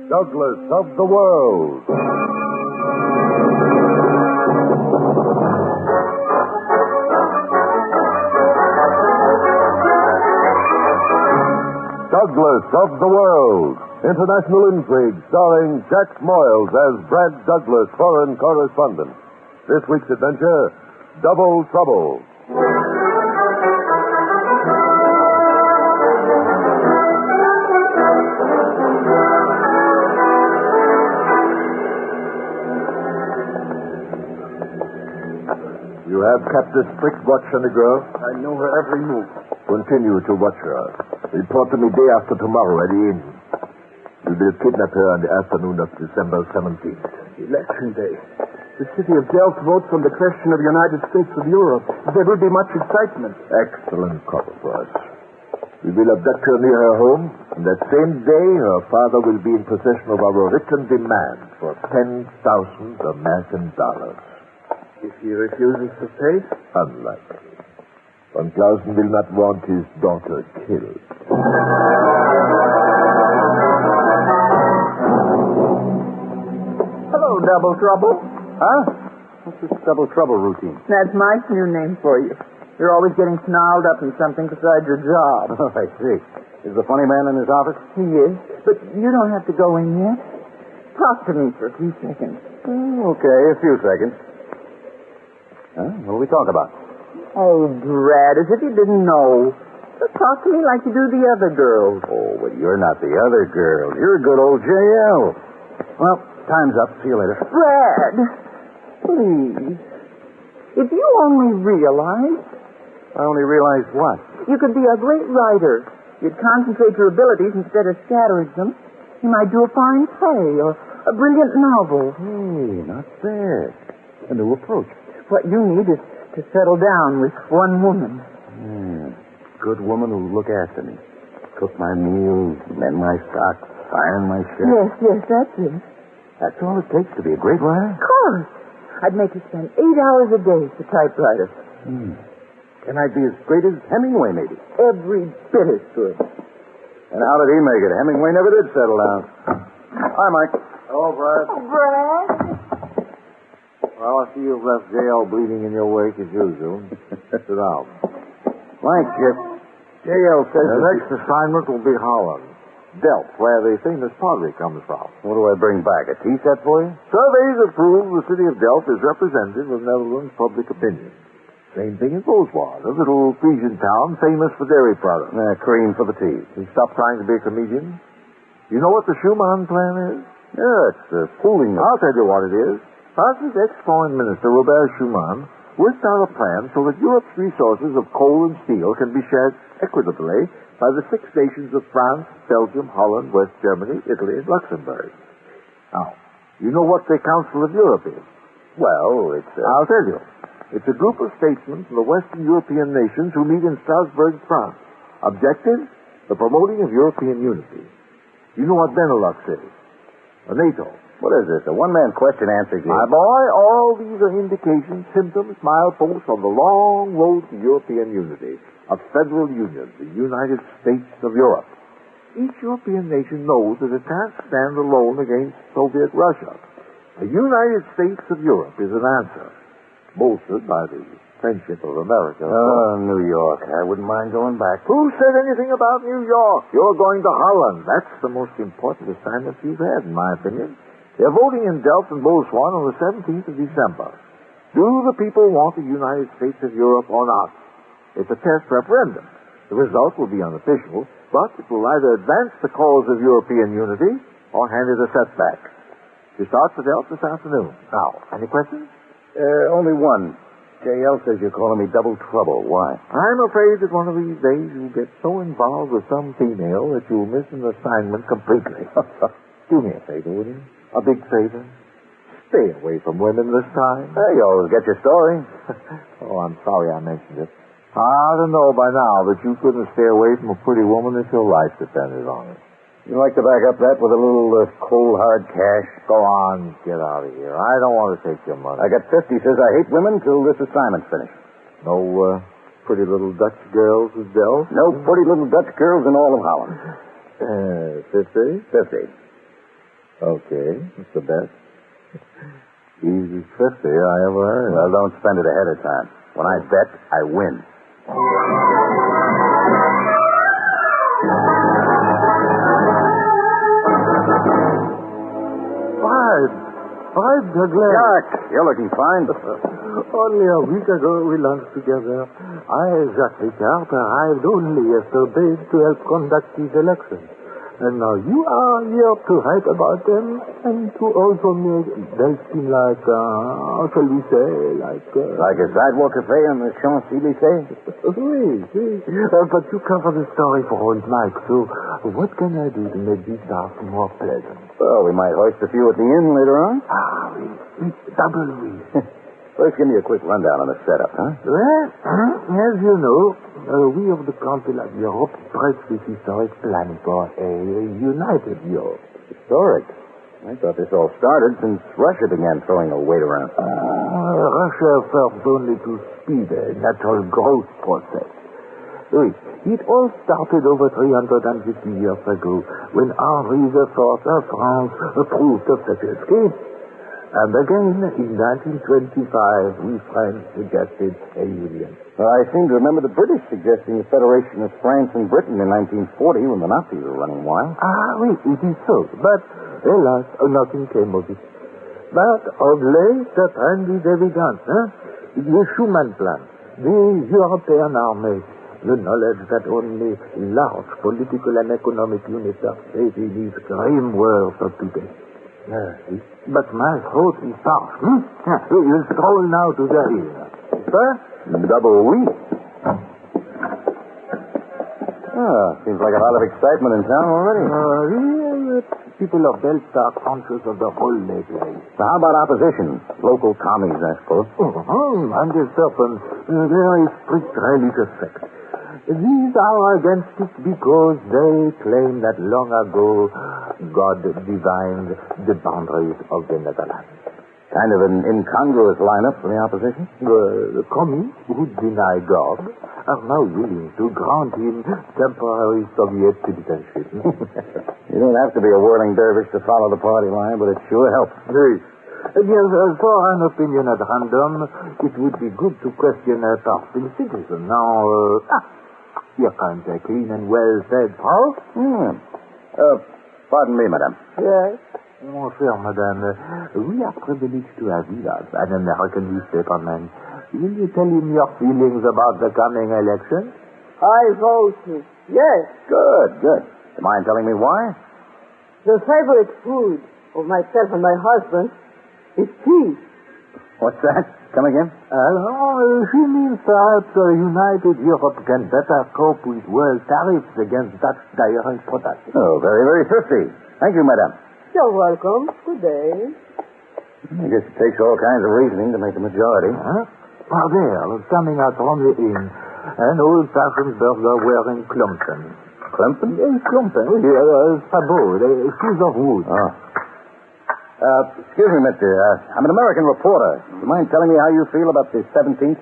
Douglas of the world. Douglas of the world. International intrigue starring Jack Moyles as Brad Douglas, foreign correspondent. This week's adventure, Double Trouble. You have kept a strict watch on the girl? I know her every move. Continue to watch her. Report to me day after tomorrow at the inn. We will kidnap her on the afternoon of December 17th. Election day. The city of Delft votes on the question of United States of Europe. There will be much excitement. Excellent cover for us. We will abduct her near her home, and that same day her father will be in possession of our written demand for 10,000 American dollars. If he refuses to pay? Unlikely. Von Clausen will not want his daughter killed. Hello, Double Trouble. Huh? What's this Double Trouble routine? That's my new name for you. You're always getting snarled up in something besides your job. Oh, I see. Is the funny man in his office? He is, but you don't have to go in yet. Talk to me for a few seconds. Okay, a few seconds. Huh? What do we talk about? Oh, Brad, as if you didn't know. Just talk to me like you do the other girls. Oh, but you're not the other girl. You're good old J.L. Well, time's up. See you later. Brad, please. If you only realized... I only realized what? You could be a great writer. You'd concentrate your abilities instead of scattering them. You might do a fine play or a brilliant novel. Hey, not bad. A new approach. What you need is to settle down with one woman. Good woman who'll look after me. Cook my meals, mend my socks, iron my shirt. Yes, that's it. That's all it takes to be a great writer? Of course. I'd make you spend 8 hours a day as a typewriter. Can I be as great as Hemingway, maybe? Every bit as good. And how did he make it? Hemingway never did settle down. Hi, Mike. Hello, Brad. Oh, Brad? Well, I see you've left J.L. bleeding in your wake as usual. Sit down. Mike, J.L. says The next assignment will be Holland. Delft, where the famous pottery comes from. What do I bring back? A tea set for you? Surveys have proved the city of Delft is representative of Netherlands public opinion. Same thing in Boswar, a little Frisian town famous for dairy products. Cream for the tea. You stop trying to be a comedian. You know what the Schumann plan is? Yeah, it's fooling. I'll tell you what it is. France's ex-foreign minister, Robert Schumann, worked out a plan so that Europe's resources of coal and steel can be shared equitably by the 6 nations of France, Belgium, Holland, West Germany, Italy, and Luxembourg. Now, you know what the Council of Europe is? Well, I'll tell you. It's a group of statesmen from the Western European nations who meet in Strasbourg, France. Objective? The promoting of European unity. You know what Benelux is? NATO. What is this, a one-man question-answer game? My boy, all these are indications, symptoms, mileposts on the long road to European unity, a federal union, the United States of Europe. Each European nation knows that it can't stand alone against Soviet Russia. The United States of Europe is an answer, bolstered by the friendship of America. New York. I wouldn't mind going back. Who said anything about New York? You're going to Holland. That's the most important assignment you've had, in my opinion. They're voting in Delft and Boswan on the 17th of December. Do the people want the United States of Europe or not? It's a test referendum. The result will be unofficial, but it will either advance the cause of European unity or hand it a setback. You start for Delft this afternoon. Now, any questions? Only one. J.L. says you're calling me Double Trouble. Why? I'm afraid that one of these days you'll get so involved with some female that you'll miss an assignment completely. Do me a favor, will you? A big favor. Stay away from women this time. Hey, you always get your story. Oh, I'm sorry I mentioned it. I ought to know by now that you couldn't stay away from a pretty woman if your life depended on it. You like to back up that with a little cold, hard cash? Go on, get out of here. I don't want to take your money. I got 50 says I hate women till this assignment's finished. No pretty little Dutch girls with Delft? No pretty little Dutch girls in all of Holland. 50? 50. Okay, it's the best. Easiest 50 I ever heard. Well, don't spend it ahead of time. When I bet, I win. Five, Douglas. Jack, you're looking fine. Only a week ago we lunched together. I, Jacques Ricard, arrived only yesterday to help conduct these elections. And now you are here to write about them and to also make them seem like, shall we say, Like a sidewalk cafe on the Champs-Élysées? Oui. But you cover the story for old Mike, so what can I do to make these tasks more pleasant? Well, we might hoist a few at the inn later on. Oui. Double oui. First, give me a quick rundown on the setup, huh? Well, as you know, we of the Council of Europe press this historic plan for a united Europe. Historic? I thought this all started since Russia began throwing her weight around. Russia serves only to speed a natural growth process. Oui, it all started over 350 years ago when Henri IV of France approved of such a scheme. And again, in 1925, we French suggested a union. Well, I seem to remember the British suggesting a federation of France and Britain in 1940 when the Nazis were running wild. Oui, it is so. But, alas, nothing came of it. But of late, the trend is evident. The Schuman plan, the European army, the knowledge that only large political and economic units are safe in these grim world of today. But my throat is parched. You'll stroll now to the inn. Sir? Double oui. Seems like a lot of excitement in town already. People of Delta are conscious of the whole nation. So how about opposition? Local commies, I suppose. And a certain very strict religious sect. These are against it because they claim that long ago God divined the boundaries of the Netherlands. Kind of an incongruous lineup for the opposition. The commies who deny God are now willing to grant him temporary Soviet citizenship. You don't have to be a whirling dervish to follow the party line, but it sure helps. Yes. Yes, for an opinion at random, it would be good to question a passing citizen. Now, here comes a clean and well-fed house. Pardon me, madame. Yes. Mon cher madame, we are privileged to have with us an American newspaperman. Will you tell him your feelings about the coming election? I voted yes. Good. Do you mind telling me why? The favorite food of myself and my husband is cheese. What's that? Come again? She means perhaps a united Europe can better cope with world tariffs against Dutch dairy products. Oh, very, very thrifty. Thank you, madame. You're welcome. Good day. I guess it takes all kinds of reasoning to make a majority. There, coming out from the inn, an old-fashioned burglar wearing Klumpen. Klumpen? Klumpen, sabot, shoes of wood. Oh. Excuse me, mister. I'm an American reporter. Do you mind telling me how you feel about the 17th?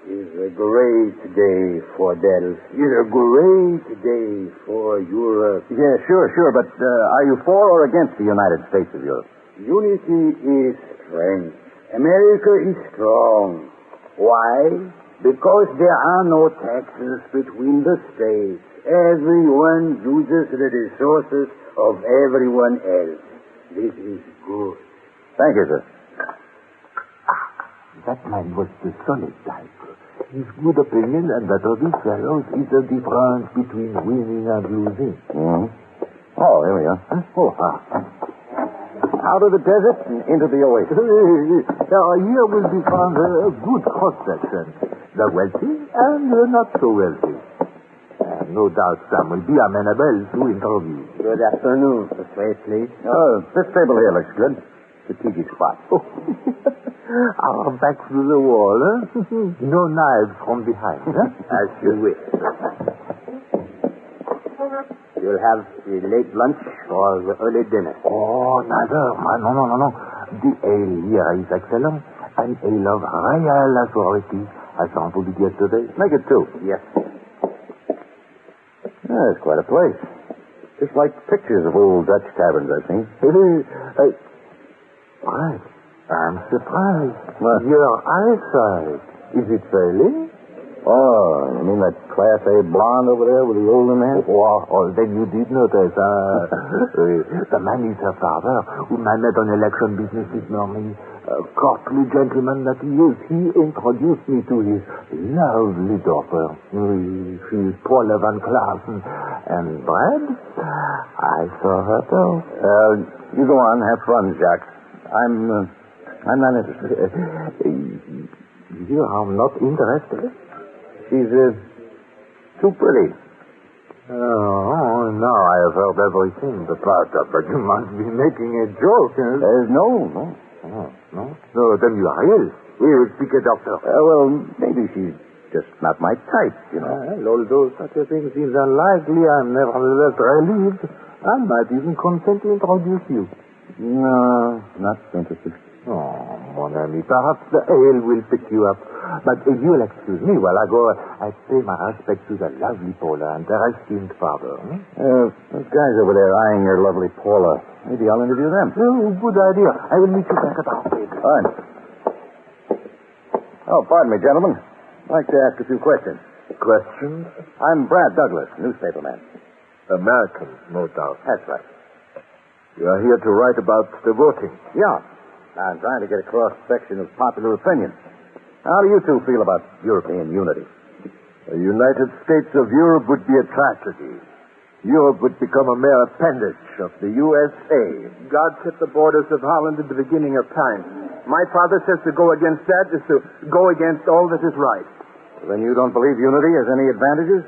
It's a great day for Delft. It's a great day for Europe. Yeah, sure. But are you for or against the United States of Europe? Unity is strength. America is strong. Why? Because there are no taxes between the states. Everyone uses the resources of everyone else. This is good. Thank you, sir. That man was the solid type. His good opinion and that of his fellows is the difference between winning and losing. Mm-hmm. Oh, here we are. Out of the desert and into the oasis. Here will be found a good cross-section. The wealthy and the not so wealthy. No doubt some will be amenable to interview. Good afternoon, Mr. Presley. Oh, this table here looks good. Strategic spot. Our backs to the wall, No knives from behind, As you wish. You'll have the late lunch or the early dinner? Oh, neither. No. The ale here is excellent. An ale of royal authority, as I put it yesterday. Make it two. Yes. It's quite a place. Just like pictures of old Dutch taverns I've seen. Right. I'm surprised. What? Your eyesight. Is it failing? Oh, you mean that Class A blonde over there with the older man? Oh, then you did notice. The man is her father, whom I met on election business this morning. A courtly gentleman that he is. He introduced me to his lovely daughter. She is Paula Van Klaassen. And Brad, I saw her too. You go on, have fun, Jacques. I'm not interested. You are not interested? She's too pretty. Oh, now I have heard everything, Papa, but you must be making a joke. No. Oh, no? No, then you are ill. We will speak a doctor. Well, maybe she's just not my type, you know. Although such a thing seems unlikely, I'm nevertheless relieved. I might even consent to introduce you. No, not interested. Oh, mon ami, perhaps the ale will pick you up. But if you'll excuse me while I go, I pay my respects to the lovely Paula and their esteemed father. Those guys over there eyeing your lovely Paula. Maybe I'll interview them. Oh, good idea. I will meet you back at our table. Fine. Oh, pardon me, gentlemen. I'd like to ask a few questions. Questions? I'm Brad Douglas, newspaperman. American, no doubt. That's right. You are here to write about the voting. Yeah. I'm trying to get a cross-section of popular opinion. How do you two feel about European unity? The United States of Europe would be a tragedy. Europe would become a mere appendage of the USA. God set the borders of Holland at the beginning of time. My father says to go against that is to go against all that is right. Then you don't believe unity has any advantages?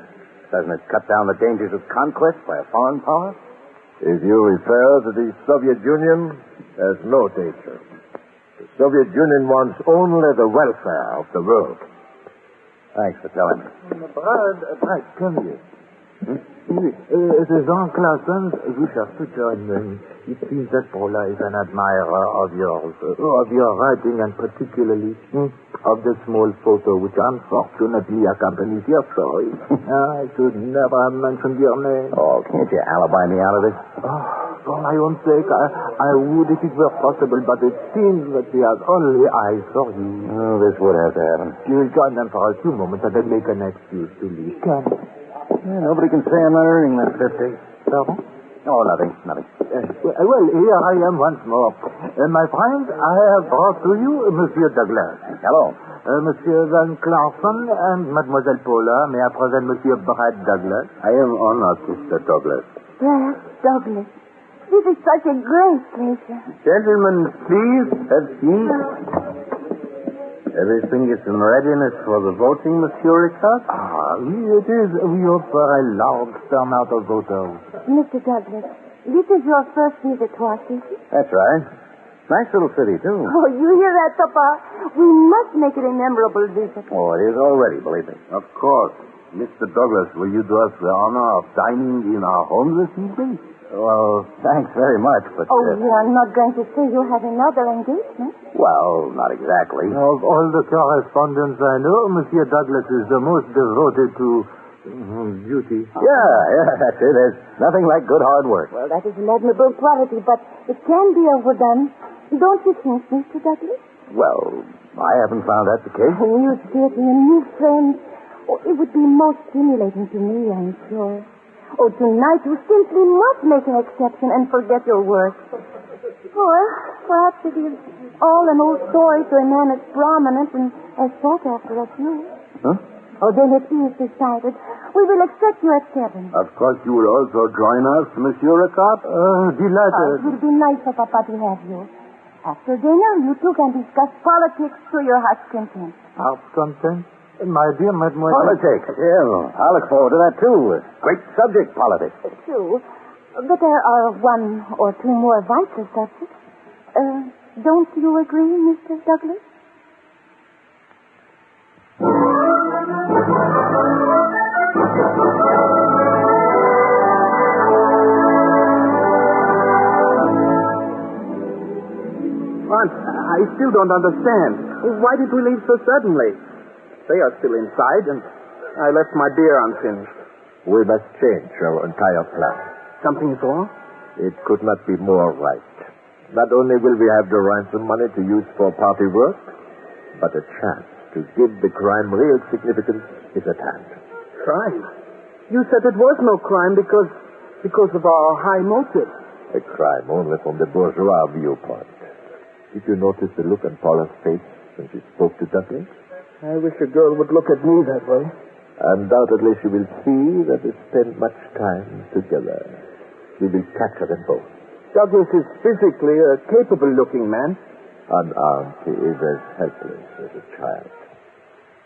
Doesn't it cut down the dangers of conquest by a foreign power? If you refer to the Soviet Union, there's no danger. The Soviet Union wants only the welfare of the world. Thanks for telling me. Brad, come here. It is Jean Clausen. You have to join them. It seems that Paula is an admirer of yours, of your writing, and particularly of the small photo which unfortunately accompanies your story. I should never have mentioned your name. Oh, can't you alibi me out of this? For my own sake, I would if it were possible, but it seems that he has only eyes for you. Oh, this would have to happen. You will join them for a few moments and then make an excuse to leave. Come. Yeah, nobody can say I'm not earning that 50. Pardon? Oh, nothing. Well, here I am once more. My friend, I have brought to you Monsieur Douglas. Hello. Monsieur Van Klaassen and Mademoiselle Paula. May I present Monsieur Brad Douglas? I am honored, Mr. Douglas. Brad Douglas. This is such a great pleasure. Gentlemen, please have seat. Everything is in readiness for the voting, Monsieur Ricard? It is. We hope for a large turnout of voters. Mr. Douglas, this is your first visit to our city? That's right. Nice little city, too. Oh, you hear that, Papa? We must make it a memorable visit. Oh, it is already, believe me. Of course. Mr. Douglas, will you do us the honor of dining in our home this evening? Well, thanks very much, but... Oh, you are not going to say you have another engagement? Well, not exactly. Of all the correspondents I know, Monsieur Douglas is the most devoted to duty. Yeah, that's it. There's nothing like good hard work. Well, that is an admirable quality, but it can be overdone. Don't you think, Mr. Douglas? Well, I haven't found that the case. A new city and new friends. Oh, it would be most stimulating to me, I'm sure. Oh, tonight you simply must make an exception and forget your work. Or perhaps it is all an old story to a man as prominent and as sought after as you. Huh? Oh, then it is decided. We will expect you at 7. Of course, you will also join us, Monsieur Ricard? Delighted. It will be nice for Papa to have you. After dinner, you two can discuss politics to your heart's content. Heart's content? My dear Mademoiselle... Politics. Yeah, I look forward to that, too. Great subject, politics. True. But there are one or two more vital subjects. Don't you agree, Mr. Douglas? Aunt, I still don't understand. Why did we leave so suddenly? They are still inside, and I left my beer unfinished. We must change our entire plan. Something is wrong? It could not be more right. Not only will we have the ransom money to use for party work, but a chance to give the crime real significance is at hand. Crime? You said it was no crime because of our high motive. A crime only from the bourgeois viewpoint. Did you notice the look on Paula's face when she spoke to Douglas? I wish a girl would look at me that way. Undoubtedly she will see that they spend much time together. We will capture them both. Douglas is physically a capable-looking man. Unarmed, he is as helpless as a child.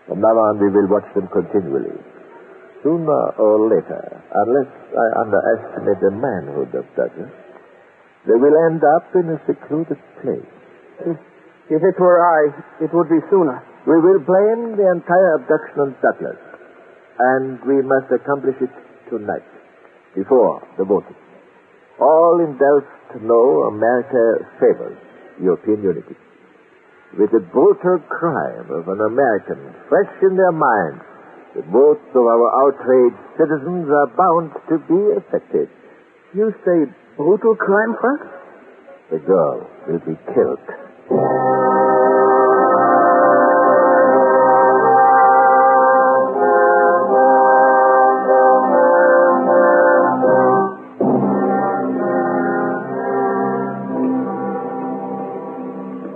From now on, we will watch them continually. Sooner or later, unless I underestimate the manhood of Douglas, they will end up in a secluded place. If it were I, it would be sooner. We will blame the entire abduction on Douglas, and we must accomplish it tonight, before the voting. All in Delft know America favors European unity. With the brutal crime of an American fresh in their minds, the votes of our outraged citizens are bound to be affected. You say brutal crime, Frank? The girl will be killed.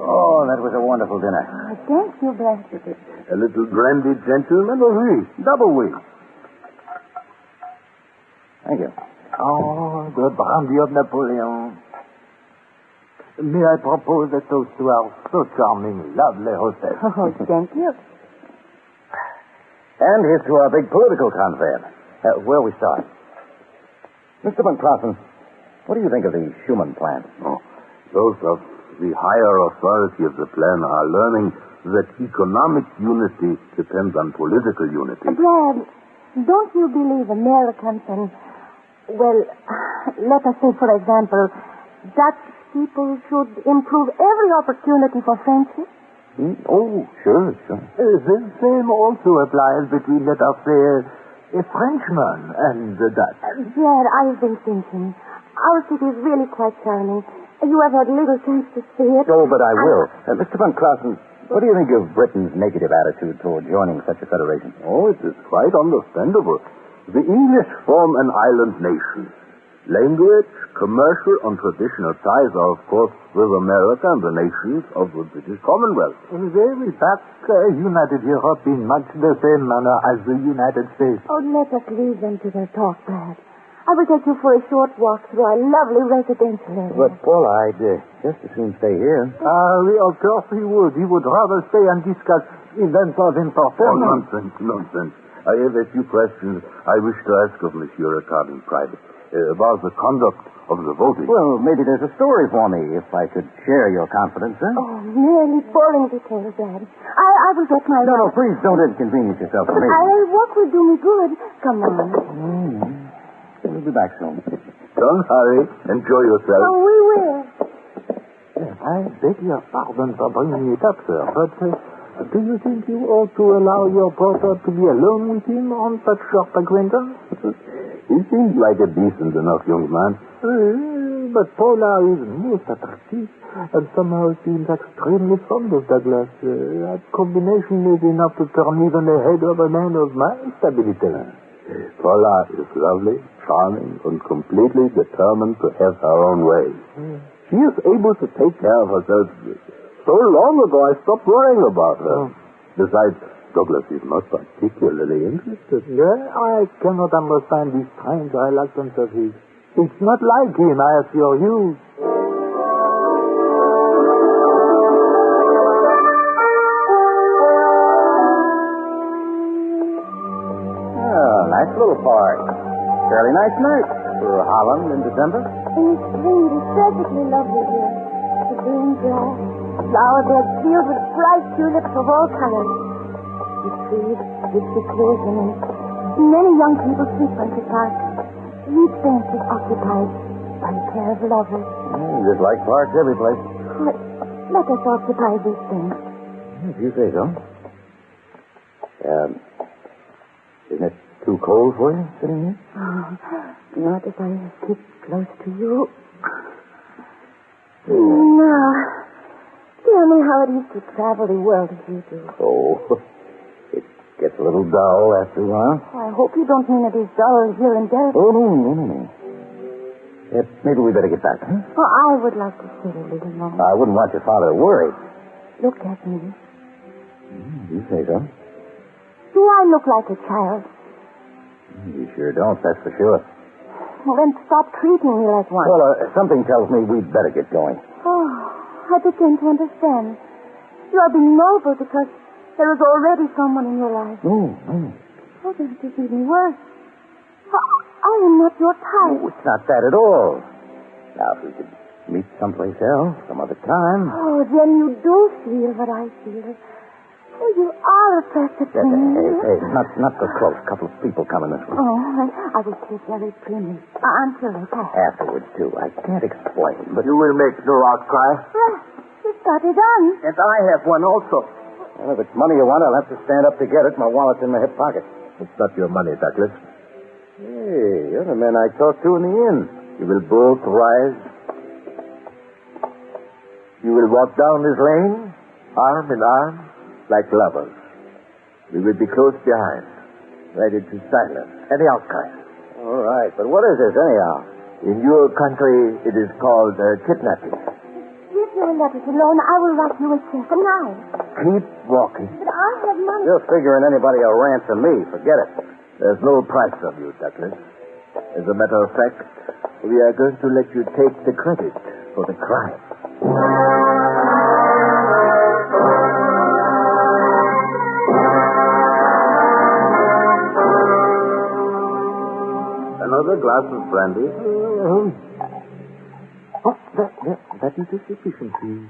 Oh, that was a wonderful dinner. Oh, thank you, Blessed. A little brandy, gentlemen, or oui? Double oui. Thank you. Oh, the brandy of Napoleon. May I propose a toast to our so charming, lovely hostess? Oh, thank you. And here's to our big political confab. Where we start? Mr. Van Clausen, what do you think of the Schumann plan? Oh, those of the higher authority of the plan are learning that economic unity depends on political unity. Brad, don't you believe Americans and, well, let us say, for example, Dutch people should improve every opportunity for friendship? Oh, sure. The same also applies between, let us say, a Frenchman and the Dutch. Brad, I've been thinking. Our city is really quite charming. You have had little chance to see it. Oh, but I will. Mr. Van Clausen, what do you think of Britain's negative attitude toward joining such a federation? Oh, it is quite understandable. The English form an island nation. Language, commercial, and traditional ties are, of course, with America and the nations of the British Commonwealth. They will back United Europe in much the same manner as the United States. Oh, let us leave them to their talk, Brad. I will take you for a short walk through our lovely residential area. But, Paul, I'd just as soon stay here. Of course he would. He would rather stay and discuss events of importance. Oh, nonsense. I have a few questions I wish to ask of Monsieur Ricard in private about the conduct of the voting. Well, maybe there's a story for me, if I could share your confidence, sir. Oh, merely boring details, Dad. I will get my... No, please don't inconvenience yourself for me. What will do me good? Come on. We'll be back soon. Don't hurry. Enjoy yourself. Oh, we will. I beg your pardon for bringing it up, sir, but do you think you ought to allow your brother to be alone with him on such short acquaintance? He seems like a decent enough young man. But Paula is most attractive and somehow seems extremely fond of Douglas. That combination is enough to turn even the head of a man of my stability. Paula is lovely, charming, and completely determined to have her own way. She is able to take care of herself. So long ago, I stopped worrying about her. Besides, Douglas is not particularly interested. Yeah, I cannot understand this strange reluctance of his. It's not like him, I assure you. Nice little park. Fairly nice night for Holland in December. In spring, it is perfectly lovely here. The green grass, flower beds filled with bright tulips of all colors. The trees with seclusion and many young people frequent the park. Each bench is occupied by a pair of lovers. Just like parks every place. Let us occupy this bench. If you say so. Isn't it Too cold for you, sitting here? Oh, not if I keep close to you. Now, tell me how it is to travel the world as you do. Oh, it gets a little dull after a while. I hope you don't mean it is dull here in Delta. Oh, no. Maybe we better get back, huh? Oh, I would like to stay a little longer. I wouldn't want your father to worry. Look at me. You say so. Do I look like a child? You sure don't, that's for sure. Well, then stop treating me like one. Well, something tells me we'd better get going. Oh, I begin to understand. You are being noble because there is already someone in your life. Oh, then it is even worse. I am not your type. Oh, it's not that at all. Now, if we could meet someplace else, some other time. Oh, then you do feel what I feel. Oh, you are attracted to me. Hey, not so close. A couple of people coming this way. Oh, I will take very primly. Until they pass. Afterwards, too. I can't explain, but... You will make no outcry. It's got it on. And I have one also. Well, if it's money you want, I'll have to stand up to get it. My wallet's in my hip pocket. It's not your money, Douglas. Hey, you're the man I talked to in the inn. You will both rise. You will walk down this lane, arm in arm, like lovers. We will be close behind, ready to silence any outcry. All right, but what is this, anyhow? In your country, it is called kidnapping. If you will let us alone, I will write you a check tonight. Keep walking. But I have money. You're figuring anybody will ransom me. Forget it. There's no price on you, Douglas. As a matter of fact, we are going to let you take the credit for the crime. Another glass of brandy? That is sufficient, please.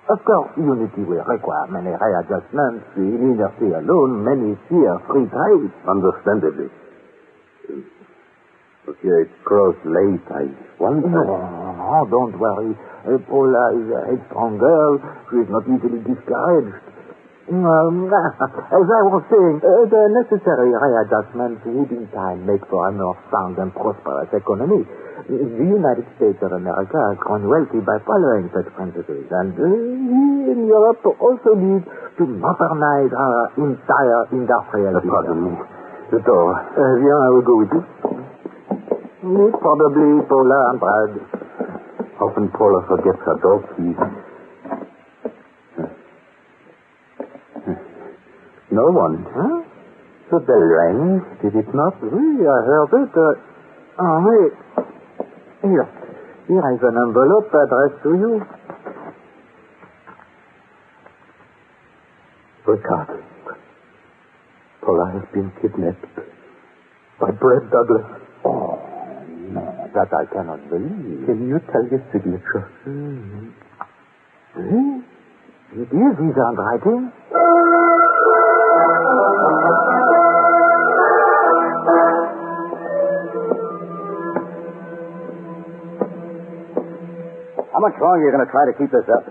Of course, unity will require many readjustments. In inertia alone, many fear free trade. Understandably. Okay, it grows late. I wonder... No, don't worry. Paula is a headstrong girl. She is not easily discouraged. As I was saying, the necessary readjustments would in time make for a more sound and prosperous economy. The United States of America has grown wealthy by following such principles, and we in Europe also need to modernize our entire industrial system. Pardon me. The door. I will go with you. Probably Paula and Brad. Often Paula forgets her dog keys. No one. Huh? The bell rang, did it not? Oui, I heard it. Wait. Here is an envelope addressed to you. Ricardo. Paula has been kidnapped by Brad Douglas. Oh, no, that I cannot believe. Can you tell your signature? Oui? It is his handwriting. How much longer are you going to try to keep this up?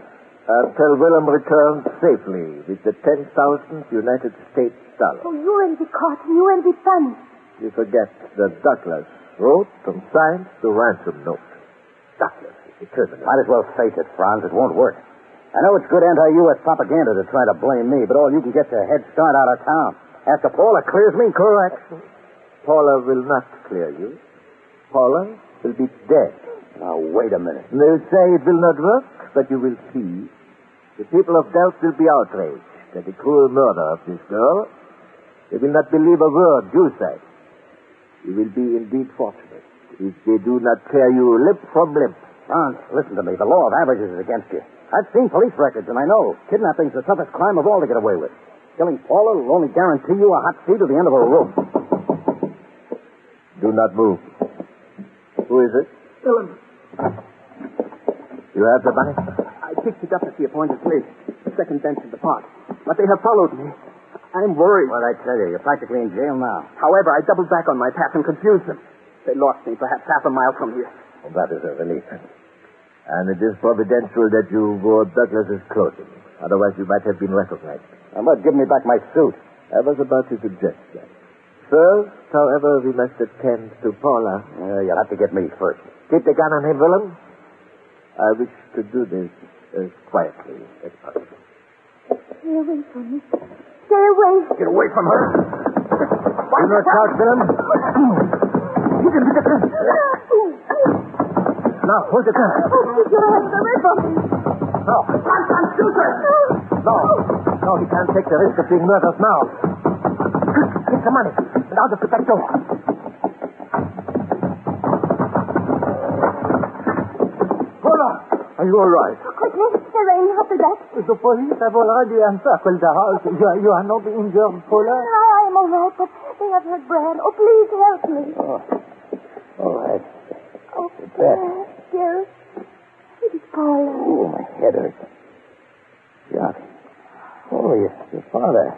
Until Willem returns safely with the 10,000 United States dollars. Oh, you will be caught and you will be punished. You forget that Douglas wrote and signed the ransom note. Douglas is a criminal. Might as well face it, Franz. It won't work. I know it's good anti-U.S. propaganda to try to blame me, but all you can get's a head start out of town. After Paula clears me, Correct. Paula will not clear you. Paula will be dead. Now, wait a minute. They'll say it will not work, but you will see. The people of Delft will be outraged at the cruel murder of this girl. They will not believe a word you say. You will be indeed fortunate if they do not tear you limb from limb. Franz, listen to me. The law of averages is against you. I've seen police records, and I know kidnapping's the toughest crime of all to get away with. Killing Paula will only guarantee you a hot seat at the end of a rope. Do not move. Who is it? Willem, You have the money? I picked it up at the appointed place, the second bench in the park. But they have followed me. I'm worried. What'd I tell you? You're practically in jail now. However, I doubled back on my path and confused them. They lost me perhaps half a mile from here. Well, that is a relief. And it is providential that you wore Douglas's clothing. Otherwise, you might have been recognized. How about giving me back my suit? I was about to suggest that. First, however, we must attend to Paula. You'll have to get me first. Keep the gun on him, Willem. I wish to do this as quietly as possible. Stay away from me. Stay away. Get away from her. Do not shout, Willem. Now, hold the gun. Keep your hands away from me. No. No, he can't take the risk of being murdered now. Get the money and out of the back door. Paula, are you all right? Quickly, Elaine, after that. The police have already encircled the house. You are not injured, Paula? I am all right, but they have heard Brad. Oh, please help me. Oh, all right. Oh, Brad, dear. It is Paula. Oh, my head hurts. Jock. Oh, your father.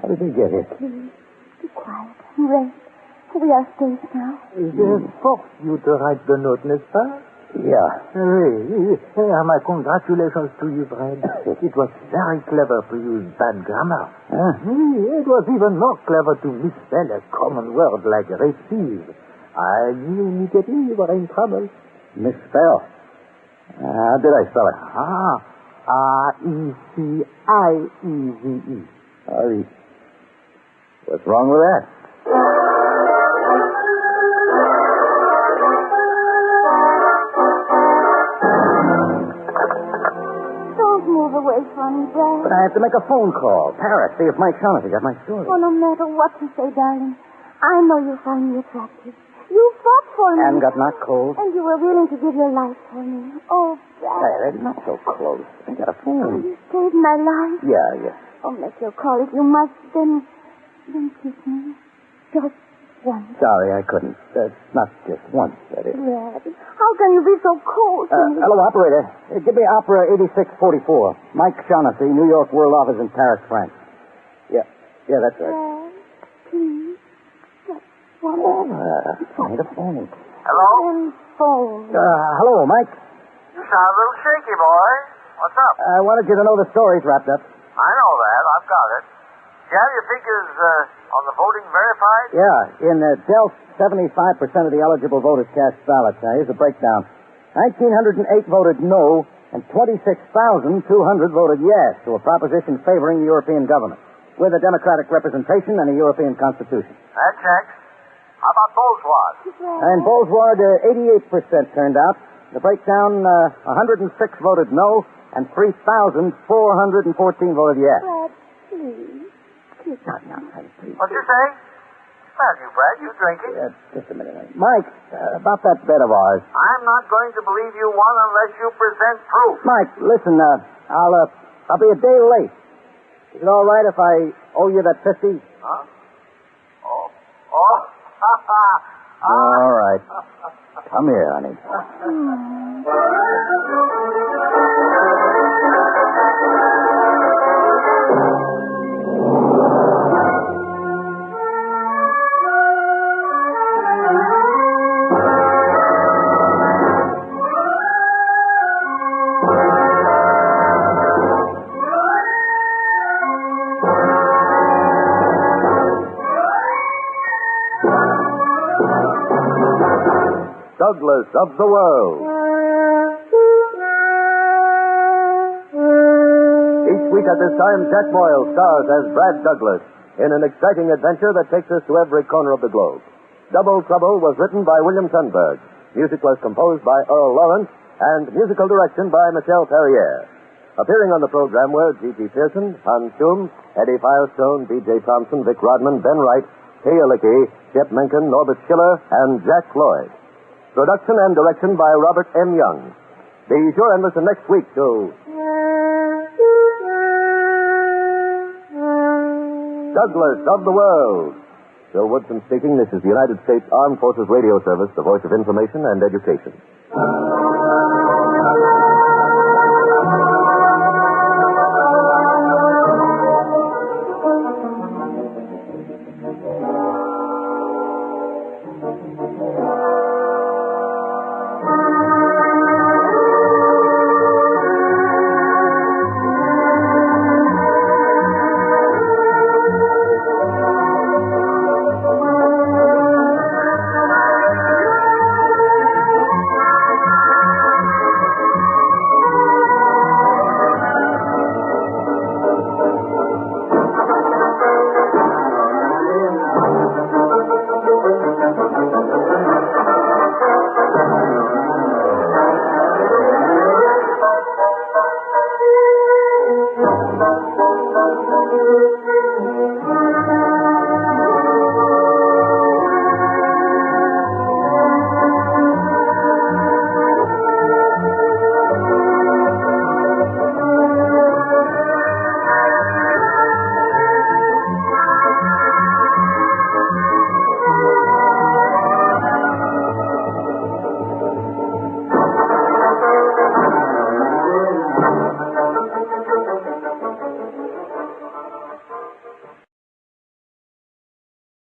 How did he get here? Please, be quiet and rest. We are safe now. They forced you to write the note, n'est-ce pas? Yeah. Oui. My congratulations to you, Brad. It was very clever to use bad grammar. Huh? It was even more clever to misspell a common word like receive. I knew immediately you were in trouble. Misspell. How did I spell it? R-E-C-I-E-V-E. What's wrong with that? Don't move away from me, Brad. But I have to make a phone call. Paris, see if Mike Shaughnessy got my story. Oh, no matter what you say, darling, I know you find me attractive. You fought for me. And got knocked cold. And you were willing to give your life for me. Oh, Brad. Hey, not so close. I got a Oh, phone. you saved my life. Yeah. Oh, make your call if you must. Then kiss me. Just once. Sorry, I couldn't. Not just once, that is. Brad, how can you be so cold to me? Hello, operator. Give me Opera 8644. Mike Shaughnessy, New York World Office in Paris, France. Yeah, that's right. Brad, please. Just one. Find a phone. Hello? One phone. Hello, Mike. You sound a little shaky, boy. What's up? I wanted you to know the story's wrapped up. I know that. I've got it. Do you have your figures on the voting verified? Yeah, in Delft, 75% of the eligible voters cast ballots. Now, here's the breakdown. 1,908 voted no, and 26,200 voted yes to a proposition favoring the European government, with a democratic representation and a European constitution. That checks. How about Bolsward? And Bolsward, 88% turned out. The breakdown, 106 voted no, and 3,414 voted yes. Brad, please. What'd you say? Well, you, Brad, you drinking? Just a minute. Mike, about that bet of ours. I'm not going to believe you won unless you present proof. Mike, listen, I'll be a day late. Is it all right if I owe you that 50? Huh? Oh. All right. Come here, honey. Douglas of the World. Each week at this time, Jack Moyle stars as Brad Douglas in an exciting adventure that takes us to every corner of the globe. Double Trouble was written by William Sundberg. Music was composed by Earl Lawrence, and musical direction by Michel Perrier. Appearing on the program were G.G. Pearson, Hans Schum, Eddie Firestone, B.J. Thompson, Vic Rodman, Ben Wright, Kay Lickey, Shep Menken, Norbert Schiller, and Jack Floyd. Production and direction by Robert M. Young. Be sure and listen next week to Douglas of the World. Bill Woodson speaking. This is the United States Armed Forces Radio Service, the voice of information and education.